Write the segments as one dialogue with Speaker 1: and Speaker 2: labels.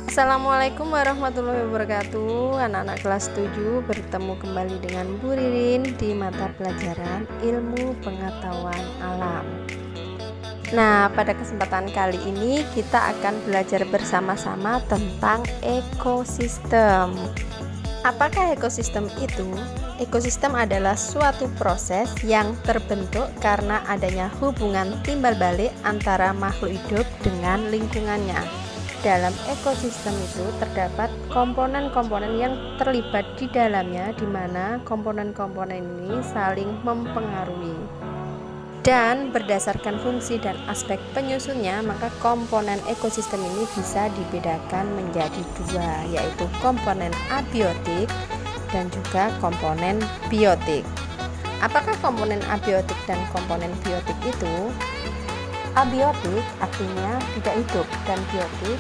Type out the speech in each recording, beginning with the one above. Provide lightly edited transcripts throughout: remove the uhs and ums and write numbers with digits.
Speaker 1: Assalamualaikum warahmatullahi wabarakatuh. Anak-anak kelas 7 bertemu kembali dengan Bu Ririn di mata pelajaran Ilmu Pengetahuan Alam. Nah, pada kesempatan kali ini kita akan belajar bersama-sama tentang ekosistem. Apakah ekosistem itu? Ekosistem adalah suatu proses yang terbentuk karena adanya hubungan timbal balik antara makhluk hidup dengan lingkungannya. Dalam ekosistem itu terdapat komponen-komponen yang terlibat di dalamnya, di mana komponen-komponen ini saling mempengaruhi. Dan berdasarkan fungsi dan aspek penyusunnya, maka komponen ekosistem ini bisa dibedakan menjadi dua, yaitu komponen abiotik dan juga komponen biotik. Apakah komponen abiotik dan komponen biotik itu? Abiotik artinya tidak hidup dan biotik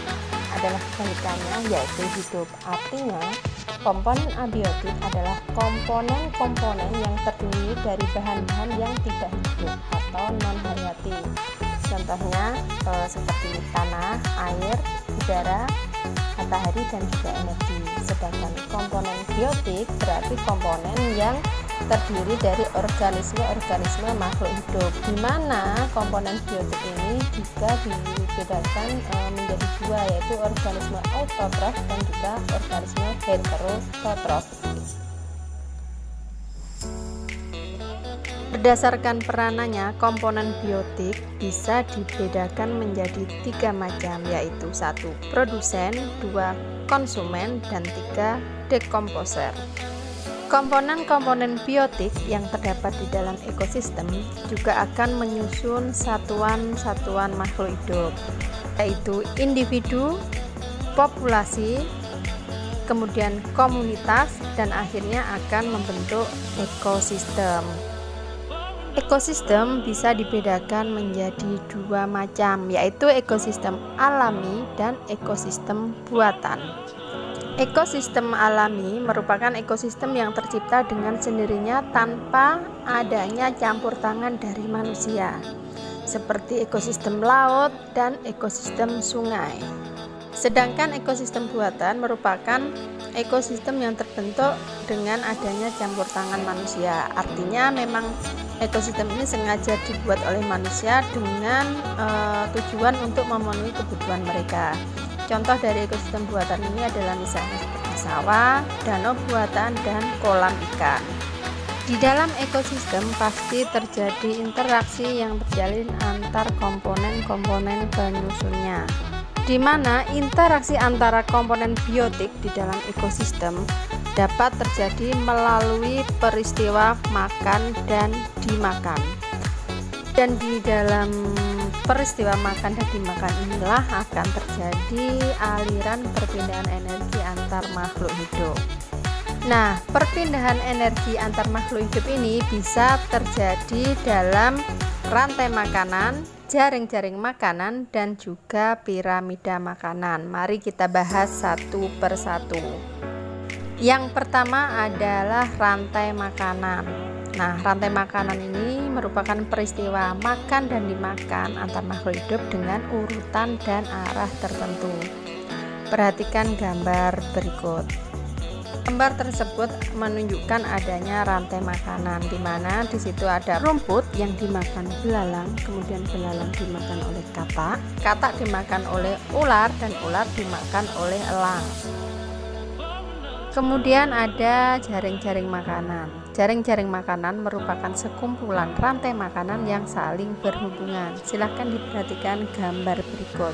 Speaker 1: adalah kebalikannya, yaitu hidup. Artinya komponen abiotik adalah komponen-komponen yang terdiri dari bahan-bahan yang tidak hidup atau non-hayati. Contohnya seperti tanah, air, udara, matahari, dan juga energi. Sedangkan komponen biotik berarti komponen yang terdiri dari organisme-organisme makhluk hidup, di mana komponen biotik ini juga dibedakan menjadi dua, yaitu organisme autotrof dan juga organisme heterotrof. Berdasarkan peranannya, komponen biotik bisa dibedakan menjadi tiga macam, yaitu 1. Produsen, 2. Konsumen, dan 3. Dekomposer. Komponen-komponen biotik yang terdapat di dalam ekosistem juga akan menyusun satuan-satuan makhluk hidup, yaitu individu, populasi, kemudian komunitas, dan akhirnya akan membentuk ekosistem. Ekosistem bisa dibedakan menjadi dua macam, yaitu ekosistem alami dan ekosistem buatan. Ekosistem alami merupakan ekosistem yang tercipta dengan sendirinya tanpa adanya campur tangan dari manusia, seperti ekosistem laut dan ekosistem sungai. Sedangkan ekosistem buatan merupakan ekosistem yang terbentuk dengan adanya campur tangan manusia. Artinya memang ekosistem ini sengaja dibuat oleh manusia dengan tujuan untuk memenuhi kebutuhan mereka. Contoh dari ekosistem buatan ini adalah misalnya seperti sawah, danau buatan, dan kolam ikan. Di dalam ekosistem pasti terjadi interaksi yang terjalin antar komponen-komponen penyusunnya, di mana interaksi antara komponen biotik di dalam ekosistem dapat terjadi melalui peristiwa makan dan dimakan. Dan di dalam peristiwa makan dan dimakan inilah akan terjadi aliran perpindahan energi antar makhluk hidup. Nah, perpindahan energi antar makhluk hidup ini bisa terjadi dalam rantai makanan, jaring-jaring makanan, dan juga piramida makanan. Mari kita bahas satu persatu. Yang pertama adalah rantai makanan. Nah, rantai makanan ini merupakan peristiwa makan dan dimakan antar makhluk hidup dengan urutan dan arah tertentu. Perhatikan gambar berikut. Gambar tersebut menunjukkan adanya rantai makanan, di mana di situ ada rumput yang dimakan belalang, kemudian belalang dimakan oleh katak, katak dimakan oleh ular, dan ular dimakan oleh elang. Kemudian ada jaring-jaring makanan. Jaring-jaring makanan merupakan sekumpulan rantai makanan yang saling berhubungan. Silahkan diperhatikan gambar berikut.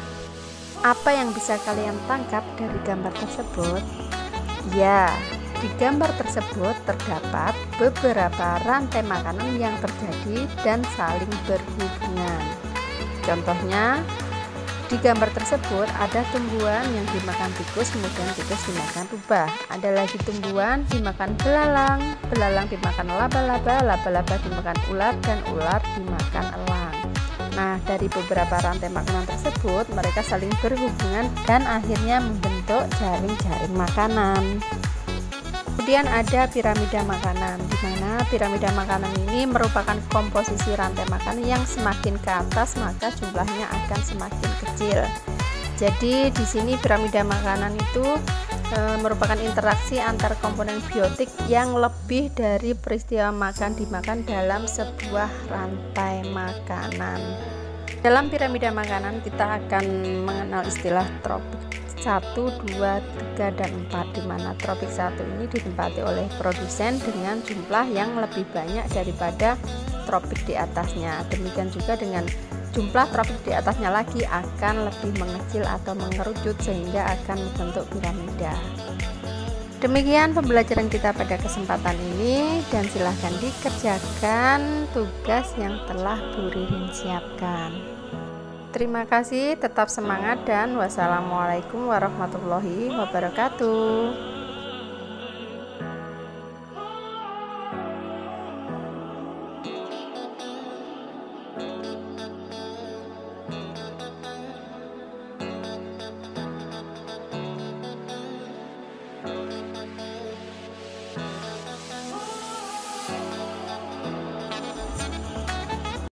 Speaker 1: Apa yang bisa kalian tangkap dari gambar tersebut? Ya, di gambar tersebut terdapat beberapa rantai makanan yang terjadi dan saling berhubungan. Contohnya, di gambar tersebut ada tumbuhan yang dimakan tikus, kemudian tikus dimakan rubah. Ada lagi tumbuhan dimakan belalang, belalang dimakan laba-laba, laba-laba dimakan ular, dan ular dimakan elang. Nah, dari beberapa rantai makanan tersebut, mereka saling berhubungan dan akhirnya membentuk jaring-jaring makanan. Kemudian ada piramida makanan, di mana piramida makanan ini merupakan komposisi rantai makanan yang semakin ke atas maka jumlahnya akan semakin kecil. Jadi di sini piramida makanan itu merupakan interaksi antar komponen biotik yang lebih dari peristiwa makan dimakan dalam sebuah rantai makanan. Dalam piramida makanan kita akan mengenal istilah tropik 1, 2, 3, dan 4, di mana tropik 1 ini ditempati oleh produsen dengan jumlah yang lebih banyak daripada tropik di atasnya. Demikian juga dengan jumlah tropik di atasnya lagi akan lebih mengecil atau mengerucut sehingga akan membentuk piramida. Demikian pembelajaran kita pada kesempatan ini, dan silahkan dikerjakan tugas yang telah Bu Ririn siapkan. Terima kasih, tetap semangat, dan wassalamualaikum warahmatullahi wabarakatuh.